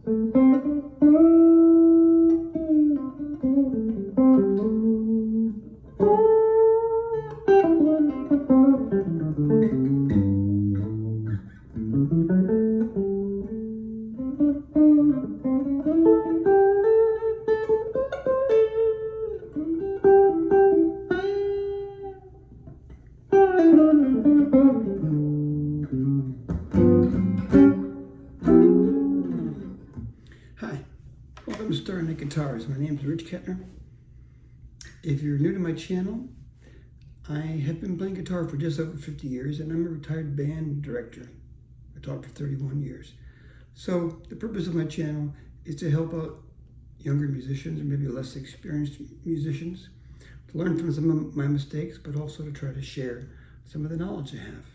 Hi, welcome to Starry Night Guitars. My name is Rich Kettner. If you're new to my channel, I have been playing guitar for just over 50 years and I'm a retired band director. I taught for 31 years. So the purpose of my channel is to help out younger musicians or maybe less experienced musicians to learn from some of my mistakes, but also to try to share some of the knowledge I have.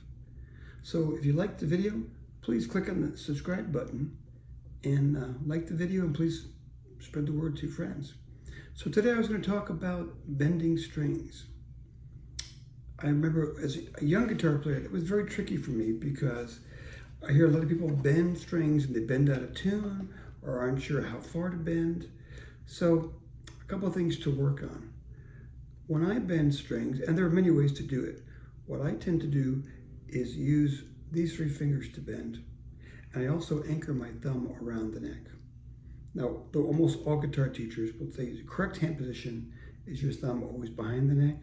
So if you liked the video, please click on the subscribe button and like the video, and please spread the word to friends. So today I was going to talk about bending strings. I remember as a young guitar player, it was very tricky for me because I hear a lot of people bend strings and they bend out of tune or aren't sure how far to bend. So a couple of things to work on. When I bend strings, and there are many ways to do it, what I tend to do is use these three fingers to bend. And I also anchor my thumb around the neck. Now, though almost all guitar teachers will say the correct hand position is your thumb always behind the neck.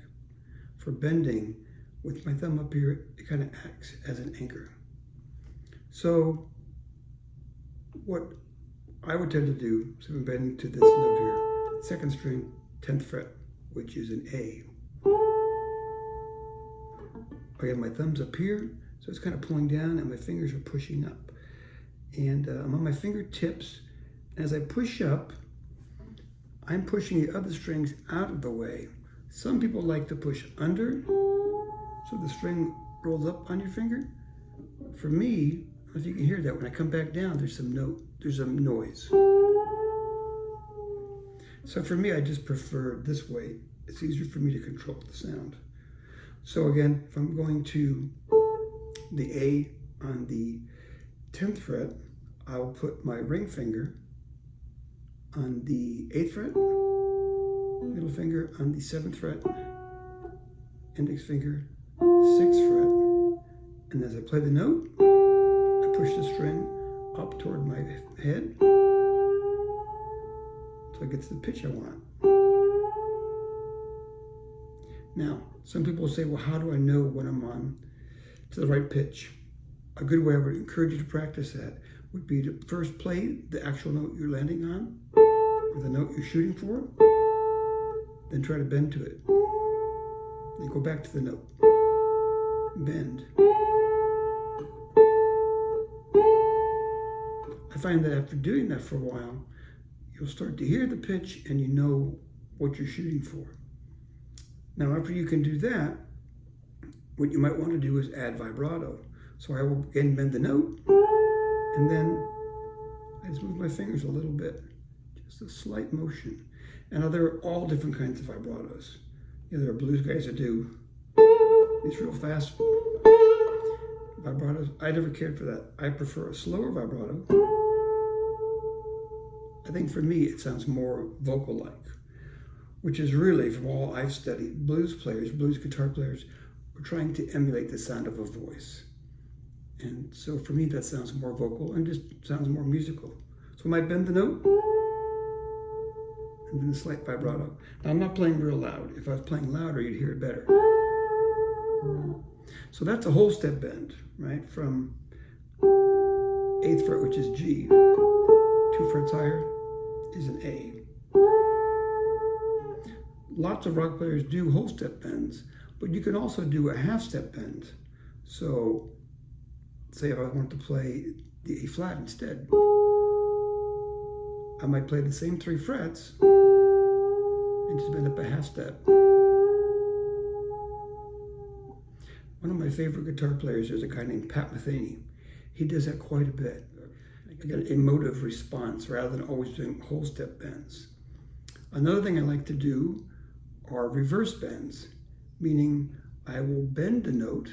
For bending, with my thumb up here, it kind of acts as an anchor. So what I would tend to do, so I'm bending to this note here, second string, 10th fret, which is an A. Again, my thumb's up here, so it's kind of pulling down and my fingers are pushing up. And I'm on my fingertips. As I push up, I'm pushing the other strings out of the way. Some people like to push under, so the string rolls up on your finger. For me, I don't know if you can hear that, when I come back down, there's some noise. So for me, I just prefer this way. It's easier for me to control the sound. So again, if I'm going to the A on the 10th fret, I will put my ring finger on the 8th fret, middle finger on the 7th fret, index finger, 6th fret, and as I play the note, I push the string up toward my head so it gets the pitch I want. Now, some people say, well, how do I know when I'm on to the right pitch? A good way I would encourage you to practice that would be to first play the actual note you're landing on, or the note you're shooting for, then try to bend to it. Then go back to the note, bend. I find that after doing that for a while, you'll start to hear the pitch and you know what you're shooting for. Now, after you can do that, what you might want to do is add vibrato. So I will again bend the note, and then I just move my fingers a little bit, just a slight motion. And now there are all different kinds of vibratos. You know, there are blues guys that do these real fast vibratos. I never cared for that. I prefer a slower vibrato. I think for me it sounds more vocal-like, which is really, from all I've studied, blues players, blues guitar players, are trying to emulate the sound of a voice. And so for me, that sounds more vocal and just sounds more musical. So I might bend the note and then a slight vibrato. Now, I'm not playing real loud. If I was playing louder, you'd hear it better. So that's a whole step bend, right? From 8th fret, which is G, 2 frets higher is an A. Lots of rock players do whole step bends, but you can also do a half step bend. So say if I want to play the A flat instead, I might play the same 3 frets and just bend up a half step. One of my favorite guitar players is a guy named Pat Metheny. He does that quite a bit. I get an emotive response rather than always doing whole step bends. Another thing I like to do are reverse bends, meaning I will bend the note,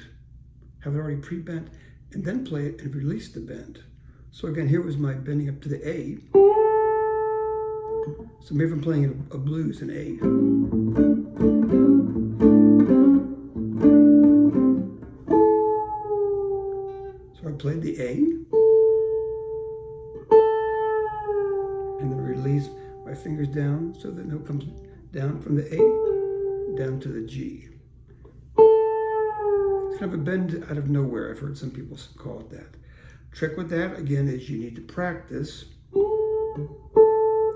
have it already pre-bent, and then play it and release the bend. So again, here was my bending up to the A. So maybe I'm playing a blues in A. So I played the A, and then release my fingers down so the note comes down from the A down to the G. It's kind of a bend out of nowhere. I've heard some people call it that. Trick with that, again, is you need to practice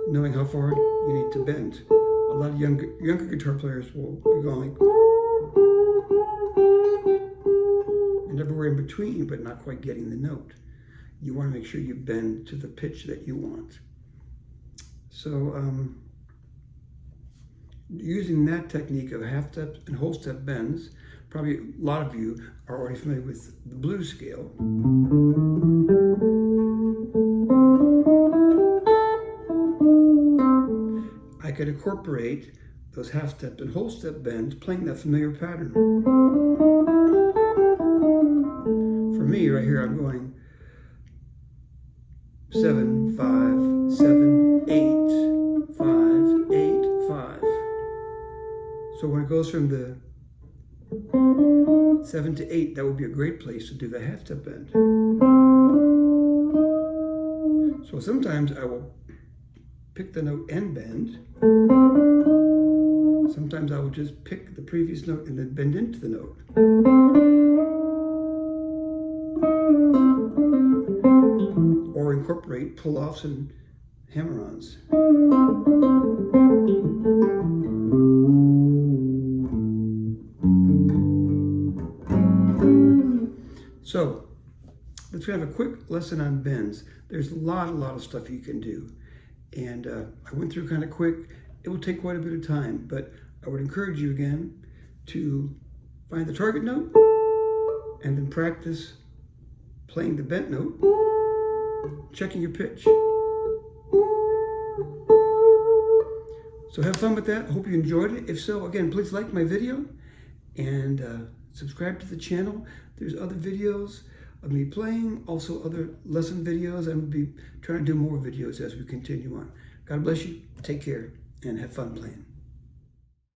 knowing how far you need to bend. A lot of younger guitar players will be going and everywhere in between, but not quite getting the note. You want to make sure you bend to the pitch that you want. So using that technique of half step and whole step bends, probably a lot of you are already familiar with the blues scale. I could incorporate those half step and whole step bends playing that familiar pattern. For me, right here, I'm going 7, 5, 7, 8, 5, 8, 5. So when it goes from the 7 to 8, that would be a great place to do the half step bend. So sometimes I will pick the note and bend. Sometimes I will just pick the previous note and then bend into the note. Or incorporate pull-offs and hammer-ons. So let's have a quick lesson on bends. There's a lot of stuff you can do. And I went through kind of quick. It will take quite a bit of time, but I would encourage you again to find the target note and then practice playing the bent note, checking your pitch. So have fun with that. I hope you enjoyed it. If so, again, please like my video and subscribe to the channel. There's other videos of me playing, also other lesson videos. I'm going to be trying to do more videos as we continue on. God bless you. Take care and have fun playing.